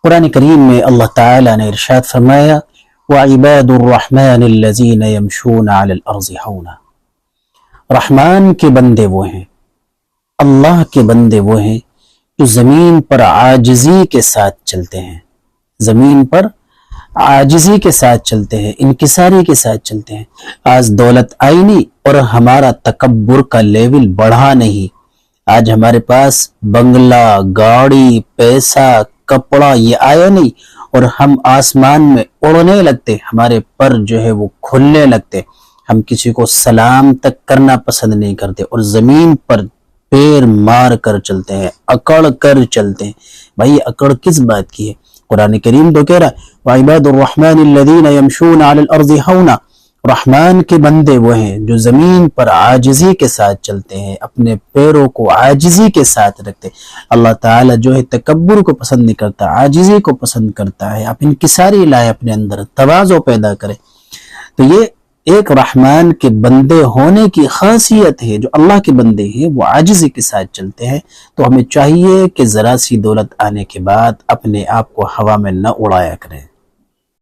قرآن کریم میں اللہ تعالیٰ نے ارشاد فرمایا وَعِبَادُ الرَّحْمَنِ الَّذِينَ يَمْشُونَ عَلَى الْأَرْضِ هَوْنًا، رحمان کے بندے وہ ہیں، اللہ کے بندے وہ ہیں جو زمین پر عاجزی کے ساتھ چلتے ہیں، زمین پر عاجزی کے ساتھ چلتے ہیں، انکساری کے ساتھ چلتے ہیں۔ آج دولت آئی نہیں اور ہمارا تکبر کا لیول بڑھا نہیں، آج ہمارے پاس بنگلہ، گاڑی، پیسہ، کپڑا یہ آیا نہیں اور ہم آسمان میں اڑنے لگتے، ہمارے پر جو ہے وہ کھلنے لگتے، ہم کسی کو سلام تک کرنا پسند نہیں کرتے اور زمین پر پیر مار کر چلتے ہیں، اکڑ کر چلتے ہیں۔ بھائی اکڑ کس بات کی ہے؟ قرآن کریم تو کہہ رہا ہے وَعِبَادُ الرَّحْمَنِ الَّذِينَ يَمْشُونَ عَلَى الْأَرْضِ هَوْنًا، رحمان کے بندے وہ ہیں جو زمین پر عاجزی کے ساتھ چلتے ہیں، اپنے پیروں کو عاجزی کے ساتھ رکھتے۔ اللہ تعالیٰ جو ہے تکبر کو پسند نہیں کرتا، عاجزی کو پسند کرتا ہے۔ آپ انکساری لائے اپنے اندر، تواضع پیدا کرے۔ تو یہ ایک رحمان کے بندے ہونے کی خاصیت ہے، جو اللہ کے بندے ہیں وہ عاجزی کے ساتھ چلتے ہیں۔ تو ہمیں چاہیے کہ ذرا سی دولت آنے کے بعد اپنے آپ کو ہوا میں نہ اڑایا کریں۔